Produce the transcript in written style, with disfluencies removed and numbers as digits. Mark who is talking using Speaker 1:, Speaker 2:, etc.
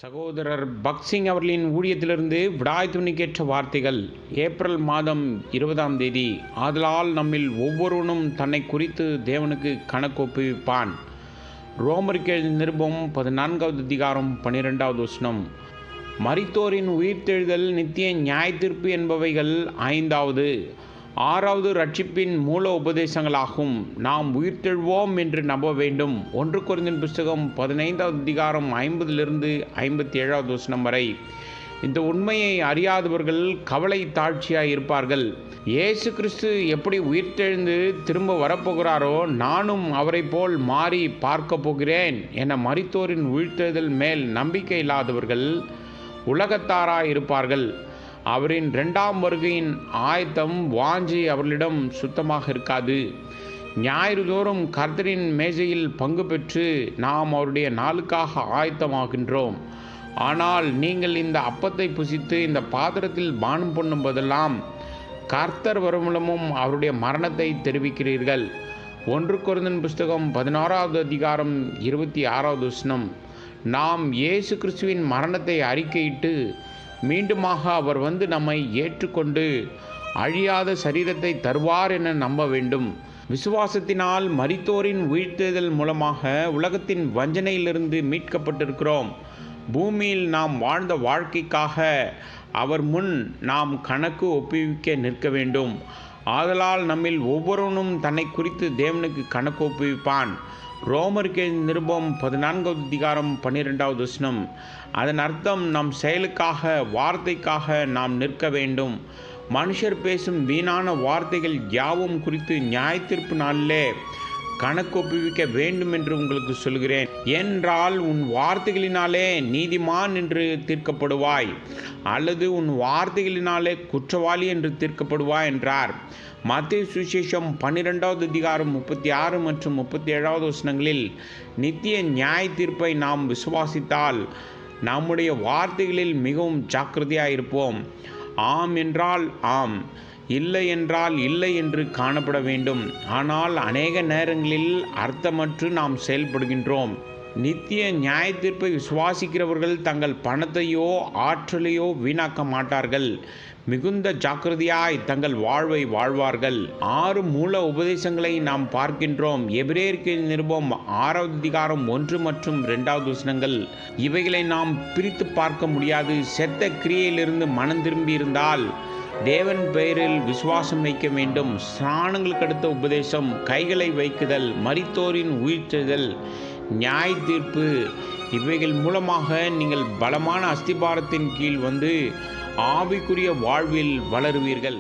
Speaker 1: சகோதரர் பக்சிங் அவர்களின் ஊழியத்திலிருந்து விடாய் துணிக்கேற்ற வார்த்தைகள். ஏப்ரல் மாதம் 20ஆம் தேதி. ஆதலால் நம்மில் ஒவ்வொருவனும் தன்னை குறித்து தேவனுக்கு கணக்கு ஒப்புவிப்பான். ரோமருக்கு எழுதிய நிருபம் 14வது அதிகாரம் 12வது வசனம். மரித்தோரின் உயிர்த்தெழுதல், நித்திய நியாயத்தீர்ப்பு என்பவைகள் 5வது 6வது ரட்சிப்பின் மூல உபதேசங்களாகும். நாம் உயிர்த்தெழுவோம் என்று நம்ப வேண்டும். 1 கொரிந்தியர் புஸ்தகம் 15வது அதிகாரம் 50லிருந்து 57வது வசனம் வரை. இந்த உண்மையை அறியாதவர்கள் கவலை தாழ்ச்சியாய் இருப்பார்கள். இயேசு கிறிஸ்து எப்படி உயிர்த்தெழுந்து திரும்ப வரப்போகிறாரோ, நானும் அவரை போல் மாறி பார்க்க போகிறேன் என மரித்தோரின் உயிர்த்தெழுதல் மேல் நம்பிக்கை இல்லாதவர்கள் உலகத்தாராய் இருப்பார்கள். அவரின் 2ஆம் வருகையின் ஆயத்தம் வாஞ்சி அவர்களிடம் சுத்தமாக இருக்காது. ஞாயிறு தோறும் கர்த்தரின் மேஜையில் பங்கு பெற்று நாம் அவருடைய நாளுக்காக ஆயத்தமாகின்றோம். ஆனால் நீங்கள் இந்த அப்பத்தை புசித்து இந்த பாத்திரத்தில் பானம் பண்ணும் போதெல்லாம் கர்த்தர் வருமளவும் அவருடைய மரணத்தை தெரிவிக்கிறீர்கள். 1 கொரிந்தியர் புஸ்தகம் 16வது அதிகாரம் 26வது வசனம். நாம் இயேசு கிறிஸ்துவின் மரணத்தை அறிக்கையிட்டு மீண்டுமாக அவர் வந்து நம்மை ஏற்றுக்கொண்டு அழியாத சரீரத்தை தருவார் என நம்ப வேண்டும். விசுவாசத்தினால் மரித்தோரின் உயிர்த்தெழுதல் மூலமாக உலகத்தின் வஞ்சனையிலிருந்து மீட்கப்பட்டிருக்கிறோம். பூமியில் நாம் வாழ்ந்த வாழ்க்கைக்காக அவர் முன் நாம் கணக்கு ஒப்புவிக்க நிற்க வேண்டும். ஆதலால் நம்மில் ஒவ்வொருவனும் தன்னை குறித்து தேவனுக்கு கணக்கு ஒப்புவிப்பான். ரோமருக்கு எழுதிய நிருபம் 14வது அதிகாரம் 12வது வசனம். அதன் அர்த்தம், நம் செயலுக்காக வார்த்தைக்காக நாம் நிற்க வேண்டும். மனுஷர் பேசும் வீணான வார்த்தைகள் யாவும் குறித்து நியாயத்தீர்ப்பு நாளிலே கணக்கு ஒப்புவிக்க வேண்டும் என்று உங்களுக்கு சொல்கிறேன். என்றால் உன் வார்த்தைகளினாலே நீதிமான் என்று தீர்க்கப்படுவாய், அல்லது உன் வார்த்தைகளினாலே குற்றவாளி என்று தீர்க்கப்படுவாய் என்றார். மத்தேயு சுவிசேஷம் 12வது அதிகாரம் 36 மற்றும் 37வது வசனங்களில் நித்திய நியாய தீர்ப்பை நாம் விசுவாசித்தால் நம்முடைய வார்த்தைகளில் மிகவும் ஜாக்கிரதையாயிருப்போம். ஆம் என்றால் ஆம், இல்லை என்றால் இல்லை என்று காணப்பட வேண்டும். ஆனால் அநேக நேரங்களில் அர்த்தமற்று நாம் செயல்படுகின்றோம். நித்திய நியாய தீர்ப்பை விசுவாசிக்கிறவர்கள் தங்கள் பணத்தையோ ஆற்றலையோ வீணாக்க மாட்டார்கள். மிகுந்த ஜாக்கிரதையாய் தங்கள் வாழ்வை வாழ்வார்கள். 6 மூல உபதேசங்களை நாம் பார்க்கின்றோம். எபிரேயருக்கு நிருபம் 6வது அதிகாரம் 1 மற்றும் 2வது வசனங்கள். இவைகளை நாம் பிரித்து பார்க்க முடியாது. செத்த கிரியையிலிருந்து மனம் திரும்பி இருந்தால் தேவன் பெயரில் விசுவாசம் வைக்க வேண்டும். ஸ்நானங்களுக்கு அடுத்த உபதேசம், கைகளை வைக்குதல், மரித்தோரின் உயிர்த்தெழுதல், நியாய தீர்ப்பு, இவைகள் மூலமாக நீங்கள் பலமான அஸ்திபாரத்தின் கீழ் வந்து ஆவிக்குரிய வாழ்வில் வளருவீர்கள்.